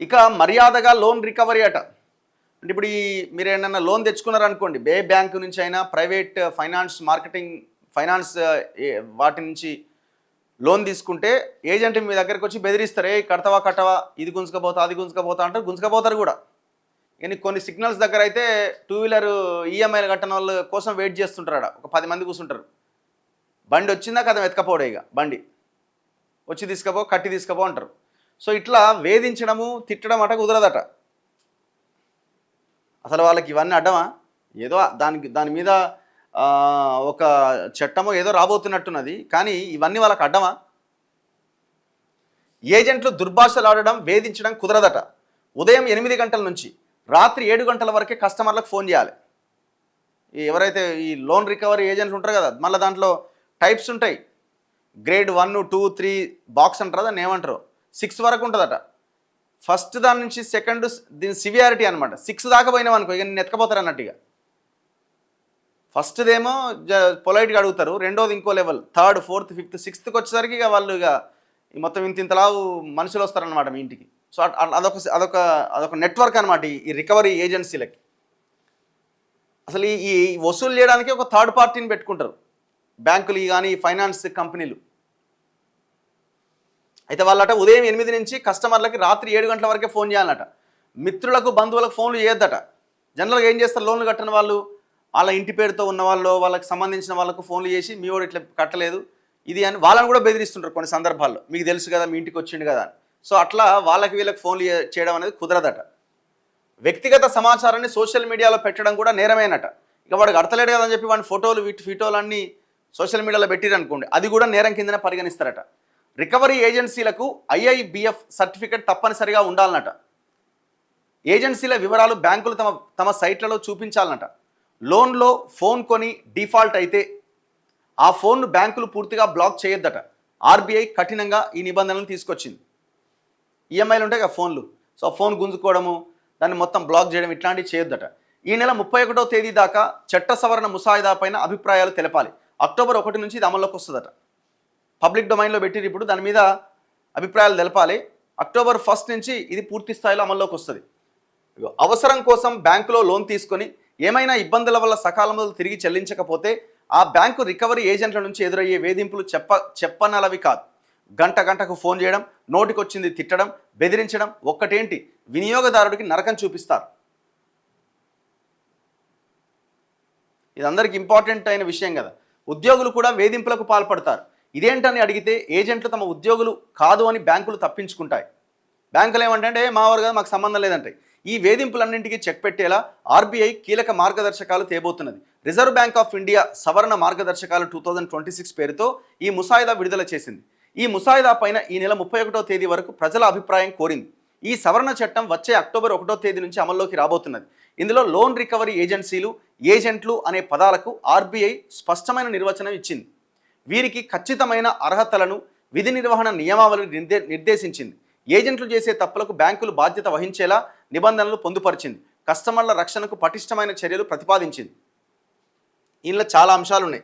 ఇక మర్యాదగా loan recovery అట. అంటే ఇప్పుడు మీరు ఏమన్నా లోన్ తెచ్చుకున్నారనుకోండి, బ్యాంకు నుంచి అయినా, ప్రైవేట్ ఫైనాన్స్ వాటి నుంచి లోన్ తీసుకుంటే ఏజెంట్ మీ దగ్గరికి వచ్చి బెదిరిస్తారు. కడతావా కట్టవా, ఇది గుంజుకపోతా అది గుంజుకపోతా అంటారు, గుంజుకపోతారు కూడా. కానీ కొన్ని సిగ్నల్స్ దగ్గర అయితే 2 వీలర్ ఈఎంఐలు కట్టిన వాళ్ళ కోసం వెయిట్ చేస్తుంటారు. ఒక 10 మంది కూర్చుంటారు. బండి వచ్చిందా కదా వెతకపోవడే, ఇక బండి వచ్చి తీసుకపో, కట్టి తీసుకపో అంటారు. సో ఇట్లా వేధించడము, తిట్టడం అట కుదరదట. అసలు వాళ్ళకి ఇవన్నీ అడ్డమా? ఏదో దాని మీద ఒక చట్టమో ఏదో రాబోతున్నట్టున్నది, కానీ ఇవన్నీ వాళ్ళకి అడ్డమా? ఏజెంట్లు దుర్భాషలాడడం, వేధించడం కుదరదట. ఉదయం 8 గంటల నుంచి రాత్రి 7 గంటల వరకే కస్టమర్లకు ఫోన్ చేయాలి. ఎవరైతే ఈ లోన్ రికవరీ ఏజెంట్లు ఉంటారు కదా, మళ్ళీ దాంట్లో టైప్స్ ఉంటాయి. గ్రేడ్ 1, 2, 3 బాక్స్ అంటారు, దాన్ని ఏమంటారు, 6 వరకు ఉంటుందట. ఫస్ట్ దాని నుంచి సెకండ్ దీని సివియారిటీ అనమాట. 6 దాకా పోయినాం అనుకో, ఇక నేను ఎత్తుకపోతారు అన్నట్టుగా. ఫస్ట్దేమో పొలైట్గా అడుగుతారు, రెండోది ఇంకో లెవెల్, 3rd, 4th, 5th, 6thకి వచ్చేసరికి ఇక వాళ్ళు ఇక మొత్తం ఇంతలావు మనుషులు వస్తారనమాట మీ ఇంటికి. సో అదొక నెట్వర్క్ అనమాట ఈ రికవరీ ఏజెన్సీలకి. అసలు ఈ వసూలు చేయడానికి ఒక థర్డ్ పార్టీని పెట్టుకుంటారు బ్యాంకులు కానీ ఫైనాన్స్ కంపెనీలు. అయితే వాళ్ళట ఉదయం 8 నుంచి కస్టమర్లకి రాత్రి 7 గంటల వరకే ఫోన్ చేయాలన్నట. మిత్రులకు, బంధువులకు ఫోన్లు చేయొద్దట. జనరల్గా ఏం చేస్తారు, లోన్లు కట్టిన వాళ్ళు వాళ్ళ ఇంటి పేరుతో ఉన్న వాళ్ళు, వాళ్ళకి సంబంధించిన వాళ్ళకు ఫోన్లు చేసి మీ వాడు ఇట్లా కట్టలేదు ఇది అని వాళ్ళని కూడా బెదిరిస్తుంటారు కొన్ని సందర్భాల్లో. మీకు తెలుసు కదా, మీ ఇంటికి వచ్చిండు కదా అని. సో అట్లా వీళ్ళకి ఫోన్లు చేయడం అనేది కుదరదట. వ్యక్తిగత సమాచారాన్ని సోషల్ మీడియాలో పెట్టడం కూడా నేరమేనట. ఇక వాడు కడతలేడు కదా అని చెప్పి వాడి ఫోటోలు అన్నీ సోషల్ మీడియాలో పెట్టిరనుకోండి, అది కూడా నేరం కిందనే పరిగణిస్తారట. రికవరీ ఏజెన్సీలకు IIBF సర్టిఫికెట్ తప్పనిసరిగా ఉండాలన్నట. ఏజెన్సీల వివరాలు బ్యాంకులు తమ సైట్లలో చూపించాలన్నట. లోన్లో ఫోన్ కొని డిఫాల్ట్ అయితే ఆ ఫోన్ను బ్యాంకులు పూర్తిగా బ్లాక్ చేయొద్దట. RBI కఠినంగా ఈ నిబంధనలను తీసుకొచ్చింది. ఈఎంఐలు ఉంటాయి కదా ఫోన్లు, సో ఫోన్ గుంజుకోవడము, దాన్ని మొత్తం బ్లాక్ చేయడం, ఇట్లాంటివి చేయొద్దట. ఈ నెల 31వ తేదీ దాకా చట్ట సవరణ ముసాయిదా పైన అభిప్రాయాలు తెలపాలి. అక్టోబర్ 1 నుంచి ఇది అమల్లోకి వస్తుందట. పబ్లిక్ డొమైన్లో పెట్టిరు, ఇప్పుడు దాని మీద అభిప్రాయాలు తెలపాలి. అక్టోబర్ 1 నుంచి ఇది పూర్తి స్థాయిలో అమల్లోకి వస్తుంది. అవసరం కోసం బ్యాంకులో లోన్ తీసుకొని ఏమైనా ఇబ్బందుల వల్ల సకాలంలో తిరిగి చెల్లించకపోతే ఆ బ్యాంకు రికవరీ ఏజెంట్ల నుంచి ఎదురయ్యే వేధింపులు చెప్పనలవి కాదు. గంటకు ఫోన్ చేయడం, నోటికొచ్చింది తిట్టడం, బెదిరించడం ఒక్కటేంటి, వినియోగదారుడికి నరకం చూపిస్తారు. ఇది అందరికి ఇంపార్టెంట్ అయిన విషయం కదా. ఉద్యోగులు కూడా వేధింపులకు పాల్పడతారు. ఇదేంటని అడిగితే ఏజెంట్లు తమ ఉద్యోగులు కాదు అని బ్యాంకులు తప్పించుకుంటాయి. బ్యాంకులు ఏమంటే మావారు కదా, మాకు సంబంధం లేదంటే. ఈ వేధింపులన్నింటికీ చెక్ పెట్టేలా RBI కీలక మార్గదర్శకాలు తేబోతున్నది. రిజర్వ్ బ్యాంక్ ఆఫ్ ఇండియా సవరణ మార్గదర్శకాలు 2026 పేరుతో ఈ ముసాయిదా విడుదల చేసింది. ఈ ముసాయిదా పైన ఈ నెల 31వ తేదీ వరకు ప్రజల అభిప్రాయం కోరింది. ఈ సవరణ చట్టం వచ్చే అక్టోబర్ 1వ తేదీ నుంచి అమల్లోకి రాబోతున్నది. ఇందులో లోన్ రికవరీ ఏజెన్సీలు, ఏజెంట్లు అనే పదాలకు RBI స్పష్టమైన నిర్వచనం ఇచ్చింది. వీరికి ఖచ్చితమైన అర్హతలను, విధి నిర్వహణ నియమావళిని నిర్దేశించింది. ఏజెంట్లు చేసే తప్పులకు బ్యాంకులు బాధ్యత వహించేలా నిబంధనలు పొందుపరిచింది. కస్టమర్ల రక్షణకు పటిష్టమైన చర్యలు ప్రతిపాదించింది. ఇందులో చాలా అంశాలు ఉన్నాయి.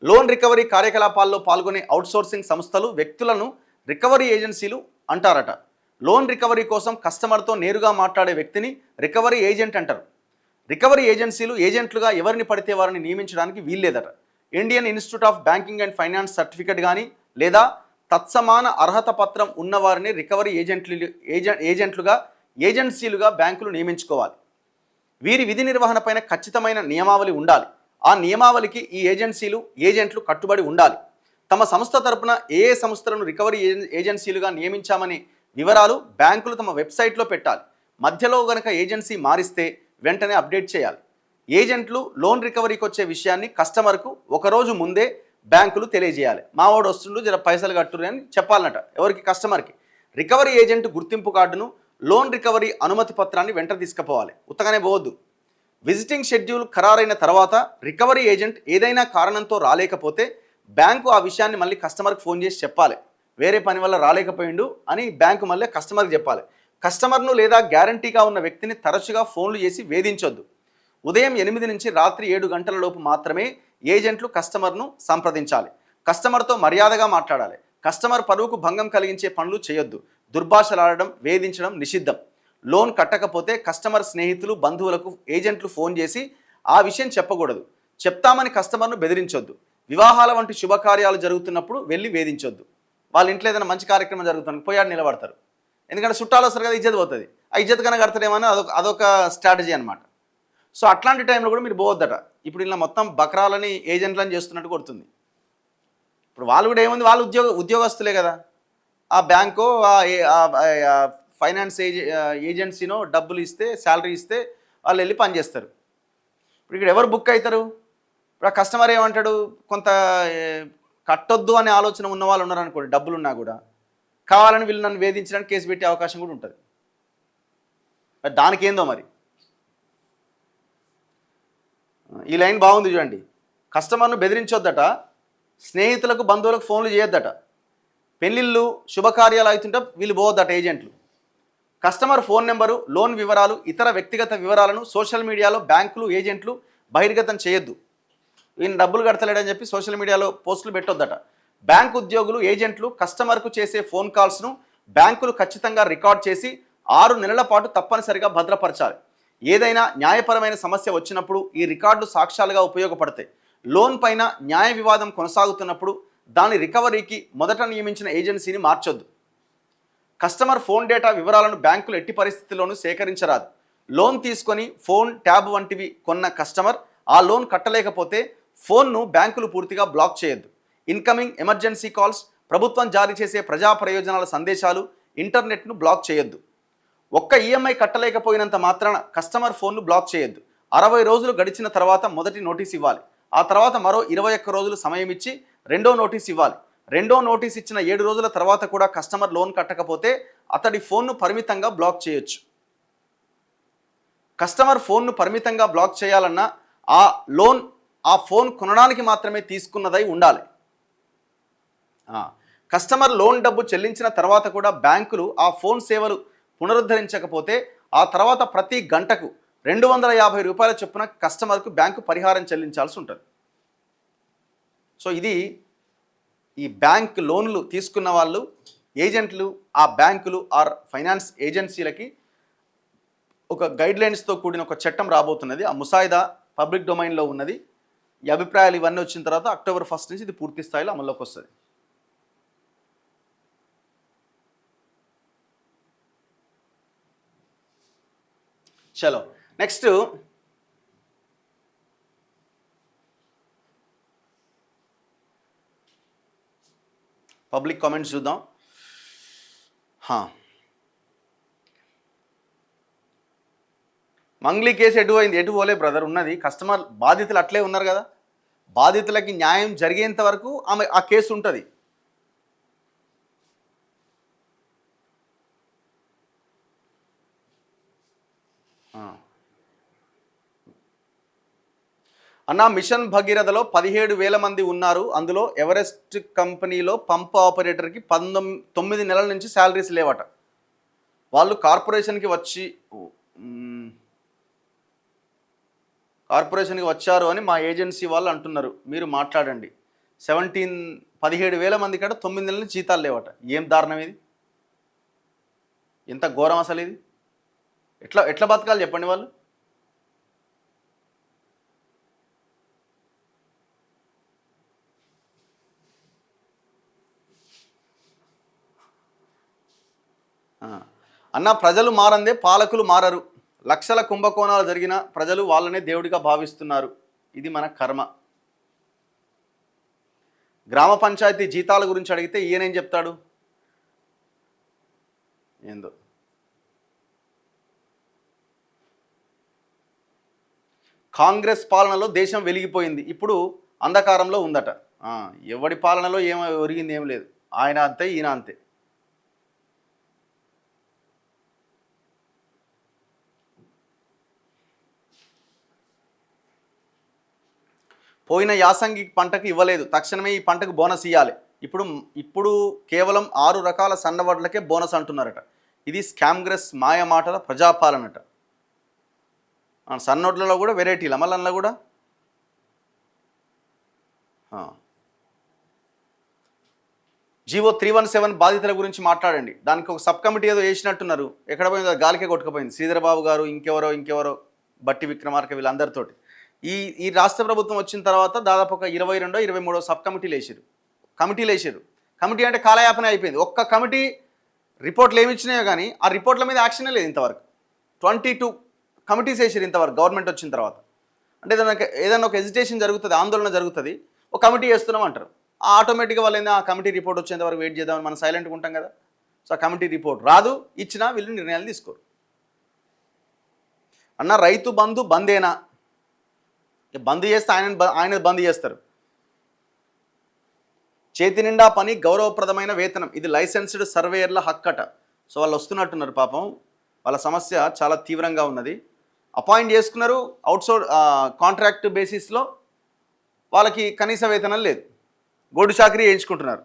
లోన్ రికవరీ కార్యకలాపాల్లో పాల్గొనే అవుట్సోర్సింగ్ సంస్థలు, వ్యక్తులను రికవరీ ఏజెన్సీలు అంటారట. లోన్ రికవరీ కోసం కస్టమర్తో నేరుగా మాట్లాడే వ్యక్తిని రికవరీ ఏజెంట్ అంటారు. రికవరీ ఏజెన్సీలు ఏజెంట్లుగా ఎవరిని పడితే వారిని నియమించడానికి వీల్లేదట. Indian Institute of Banking and Finance certificate కానీ లేదా తత్సమాన అర్హత పత్రం ఉన్నవారిని రికవరీ ఏజెంట్లుగా, ఏజెన్సీలుగా బ్యాంకులు నియమించుకోవాలి. వీరి విధి నిర్వహణపైన ఖచ్చితమైన నియమావళి ఉండాలి. ఆ నియమావళికి ఈ ఏజెన్సీలు, ఏజెంట్లు కట్టుబడి ఉండాలి. తమ సంస్థ తరపున ఏ సంస్థలను రికవరీ ఏజెన్సీలుగా నియమించామనే వివరాలు బ్యాంకులు తమ వెబ్సైట్లో పెట్టాలి. మధ్యలో గనక ఏజెన్సీ మారిస్తే వెంటనే అప్డేట్ చేయాలి. ఏజెంట్లు లోన్ రికవరీకి వచ్చే విషయాన్ని కస్టమర్కు ఒకరోజు ముందే బ్యాంకులు తెలియజేయాలి. మావాడు వస్తుండు, జర పైసలు కట్టురు అని చెప్పాలన్నట. ఎవరికి? కస్టమర్కి. రికవరీ ఏజెంట్ గుర్తింపు కార్డును, లోన్ రికవరీ అనుమతి పత్రాన్ని వెంట తీసుకుపోవాలి. ఉత్తగానే పోవద్దు. విజిటింగ్ షెడ్యూల్ ఖరారైన తర్వాత రికవరీ ఏజెంట్ ఏదైనా కారణంతో రాలేకపోతే బ్యాంకు ఆ విషయాన్ని మళ్ళీ కస్టమర్కి ఫోన్ చేసి చెప్పాలి. వేరే పని వల్ల రాలేకపోయిండు అని బ్యాంకు మళ్ళీ కస్టమర్కి చెప్పాలి. కస్టమర్ను లేదా గ్యారంటీగా ఉన్న వ్యక్తిని తరచుగా ఫోన్లు చేసి వేధించొద్దు. ఉదయం 8 నుంచి రాత్రి 7 గంటల లోపు మాత్రమే ఏజెంట్లు కస్టమర్ను సంప్రదించాలి. కస్టమర్తో మర్యాదగా మాట్లాడాలి. కస్టమర్ పరువుకు భంగం కలిగించే పనులు చేయొద్దు. దుర్భాషలాడడం, వేధించడం నిషిద్ధం. లోన్ కట్టకపోతే కస్టమర్ స్నేహితులు, బంధువులకు ఏజెంట్లు ఫోన్ చేసి ఆ విషయం చెప్పకూడదు. చెప్తామని కస్టమర్ను బెదిరించొద్దు. వివాహాల వంటి శుభకార్యాలు జరుగుతున్నప్పుడు వెళ్ళి వేధించొద్దు. వాళ్ళ ఇంట్లో ఏదైనా మంచి కార్యక్రమం జరుగుతుంది, పోయాడు నిలబడతారు. ఎందుకంటే చుట్టాలు వస్తారు కదా, ఇజ్జత్ పోతుంది. ఆ ఇజ్జత్ కన్నా కడతారేమని అదొక స్ట్రాటజీ అనమాట. సో అట్లాంటి టైంలో కూడా మీరు పోవద్దట. ఇప్పుడు ఇలా మొత్తం బకరాలని ఏజెంట్లని చేస్తున్నట్టు కొడుతుంది. ఇప్పుడు వాళ్ళు కూడా ఏముంది, వాళ్ళు ఉద్యోగస్తులే కదా. ఆ బ్యాంకో ఫైనాన్స్ ఏజెన్సీనో డబ్బులు ఇస్తే, శాలరీ ఇస్తే వాళ్ళు వెళ్ళి పనిచేస్తారు. ఇప్పుడు ఇక్కడ ఎవరు బుక్ అవుతారు? ఇప్పుడు ఆ కస్టమర్ ఏమంటాడు, కొంత కట్టొద్దు అనే ఆలోచన ఉన్న వాళ్ళు ఉన్నారనుకోండి, డబ్బులున్నా కూడా కావాలని వీళ్ళు నన్ను వేధించడానికి కేసు పెట్టే అవకాశం కూడా ఉంటుంది. దానికి ఏందో మరి. ఈ లైన్ బాగుంది చూడండి. కస్టమర్ను బెదిరించొద్దట, స్నేహితులకు బంధువులకు ఫోన్లు చేయొద్దట, పెళ్ళిళ్ళు శుభకార్యాలు అవుతుంటే వీళ్ళు పోవద్దట ఏజెంట్లు. కస్టమర్ ఫోన్ నెంబరు, లోన్ వివరాలు, ఇతర వ్యక్తిగత వివరాలను సోషల్ మీడియాలో బ్యాంకులు, ఏజెంట్లు బహిర్గతం చేయొద్దు. ఈయన డబ్బులు కడతలేడని చెప్పి సోషల్ మీడియాలో పోస్టులు పెట్టొద్దట. బ్యాంకు ఉద్యోగులు, ఏజెంట్లు కస్టమర్కు చేసే ఫోన్ కాల్స్ను బ్యాంకులు ఖచ్చితంగా రికార్డ్ చేసి 6 నెలల పాటు తప్పనిసరిగా భద్రపరచాలి. ఏదైనా న్యాయపరమైన సమస్య వచ్చినప్పుడు ఈ రికార్డులు సాక్ష్యాలుగా ఉపయోగపడతాయి. లోన్ పైన న్యాయ వివాదం కొనసాగుతున్నప్పుడు దాని రికవరీకి మొదట నియమించిన ఏజెన్సీని మార్చొద్దు. కస్టమర్ ఫోన్ డేటా వివరాలను బ్యాంకులు ఎట్టి పరిస్థితుల్లోనూ సేకరించరాదు. లోన్ తీసుకొని ఫోన్, ట్యాబ్ వంటివి కొన్న కస్టమర్ ఆ లోన్ కట్టలేకపోతే ఫోన్ను బ్యాంకులు పూర్తిగా బ్లాక్ చేయొద్దు. ఇన్కమింగ్ ఎమర్జెన్సీ కాల్స్, ప్రభుత్వం జారీ చేసే ప్రజా ప్రయోజనాల సందేశాలు, ఇంటర్నెట్ను బ్లాక్ చేయొద్దు. ఒక్క ఈఎంఐ కట్టలేకపోయినంత మాత్రాన కస్టమర్ ఫోన్ను బ్లాక్ చేయొద్దు. 60 రోజులు గడిచిన తర్వాత మొదటి నోటీస్ ఇవ్వాలి. ఆ తర్వాత మరో 21 రోజులు సమయం ఇచ్చి రెండో నోటీస్ ఇవ్వాలి. రెండో నోటీస్ ఇచ్చిన 7 రోజుల తర్వాత కూడా కస్టమర్ లోన్ కట్టకపోతే అతడి ఫోన్ను పరిమితంగా బ్లాక్ చేయొచ్చు. కస్టమర్ ఫోన్ను పరిమితంగా బ్లాక్ చేయాలన్నా ఆ లోన్ ఆ ఫోన్ కొనడానికి మాత్రమే తీసుకున్నదై ఉండాలి. కస్టమర్ లోన్ డబ్బు చెల్లించిన తర్వాత కూడా బ్యాంకులు ఆ ఫోన్ సేవలు పునరుద్ధరించకపోతే ఆ తర్వాత ప్రతి గంటకు 250 రూపాయల చొప్పున కస్టమర్కు బ్యాంకు పరిహారం చెల్లించాల్సి ఉంటుంది. సో ఇది ఈ బ్యాంక్ లోన్లు తీసుకున్న వాళ్ళు, ఏజెంట్లు, ఆ బ్యాంకులు ఆర్ ఫైనాన్స్ ఏజెన్సీలకి ఒక గైడ్లైన్స్తో కూడిన ఒక చట్టం రాబోతున్నది. ఆ ముసాయిదా పబ్లిక్ డొమైన్లో ఉన్నది. ఈ అభిప్రాయాలు ఇవన్నీ వచ్చిన తర్వాత అక్టోబర్ 1 నుంచి ఇది పూర్తి స్థాయిలో అమల్లోకి వస్తుంది. చలో నెక్స్ట్ పబ్లిక్ కామెంట్స్ చూద్దాం. మంగ్లీ కేసు ఎటు పోయింది? ఎటు పోలే బ్రదర్, ఉన్నది. కస్టమర్ బాధితులు అట్లే ఉన్నారు కదా. బాధితులకి న్యాయం జరిగేంత వరకు ఆ కేసు ఉంటుంది. అన్న, మిషన్ భగీరథలో 17,000 మంది ఉన్నారు. అందులో ఎవరెస్ట్ కంపెనీలో పంప్ ఆపరేటర్కి 9 నెలల నుంచి శాలరీస్ లేవట. వాళ్ళు కార్పొరేషన్కి వచ్చారు అని మా ఏజెన్సీ వాళ్ళు అంటున్నారు. మీరు మాట్లాడండి. 17,000 మంది కాడ 9 నెలల నుంచి జీతాలు లేవట. ఏం దారుణం ఇది? ఎంత ఘోరం అసలు ఇది? ఎట్లా బతకాలి చెప్పండి వాళ్ళు? అన్న, ప్రజలు మారందే పాలకులు మారరు. లక్షల కుంభకోణాలు జరిగిన ప్రజలు వాళ్ళనే దేవుడిగా భావిస్తున్నారు. ఇది మన కర్మ. గ్రామ పంచాయతీ జీతాల గురించి అడిగితే ఈయనేం చెప్తాడు? ఏందో కాంగ్రెస్ పాలనలో దేశం వెలిగిపోయింది, ఇప్పుడు అంధకారంలో ఉందట. ఎవడి పాలనలో ఒరిగింది ఏం లేదు. ఆయన అంతే, ఈయన అంతే. పోయిన యాసంగి పంటకు ఇవ్వలేదు, తక్షణమే ఈ పంటకు బోనస్ ఇవ్వాలి. ఇప్పుడు కేవలం 6 రకాల సన్నవడ్లకే బోనస్ అంటున్నారట. ఇది స్కామ్గ్రెస్ మాయమాటల ప్రజాపాలనట. సన్నోడ్లలో కూడా వెరైటీలు అమలన్లో కూడా. జీవో 317 బాధితుల గురించి మాట్లాడండి. దానికి ఒక సబ్ కమిటీ ఏదో వేసినట్టున్నారు. ఎక్కడ పోయిందో గాలికే కొట్టుకుపోయింది. శ్రీధరబాబు గారు ఇంకెవరో బట్టి విక్రమార్క వీళ్ళందరితోటి. ఈ ఈ రాష్ట్ర ప్రభుత్వం వచ్చిన తర్వాత దాదాపు ఒక 22 23 సబ్ కమిటీలు వేసారు. కమిటీ అంటే కాలయాపన అయిపోయింది. ఒక్క కమిటీ రిపోర్ట్లు ఏమి ఇచ్చినాయో కానీ ఆ రిపోర్ట్ల మీద యాక్షనే లేదు ఇంతవరకు. 22 కమిటీస్ వేసారు ఇంతవరకు గవర్నమెంట్ వచ్చిన తర్వాత. అంటే ఏదైనా ఒక ఎజిటేషన్ జరుగుతుంది, ఆందోళన జరుగుతుంది, ఒక కమిటీ వేస్తున్నాం అంటారు. ఆటోమేటిక్గా వాళ్ళు ఏంది ఆ కమిటీ రిపోర్ట్ వచ్చేంత వరకు వెయిట్ చేద్దామని మనం సైలెంట్గా ఉంటాం కదా. సో ఆ కమిటీ రిపోర్ట్ రాదు, ఇచ్చినా వీళ్ళు నిర్ణయాలు తీసుకోరు. అన్న రైతు బంధు బందేనా? బంద్ చేస్తే ఆయన బంద్ చేస్తారు. చేతి నిండా పని, గౌరవప్రదమైన వేతనం, ఇది లైసెన్స్డ్ సర్వేయర్ల హక్కట. సో వాళ్ళు వస్తున్నట్టున్నారు పాపం. వాళ్ళ సమస్య చాలా తీవ్రంగా ఉన్నది. అపాయింట్ చేసుకున్నారు, అవుట్సోర్స్ కాంట్రాక్ట్ బేసిస్లో వాళ్ళకి కనీస వేతనం లేదు, గోడు చాకరీ చేయించుకుంటున్నారు.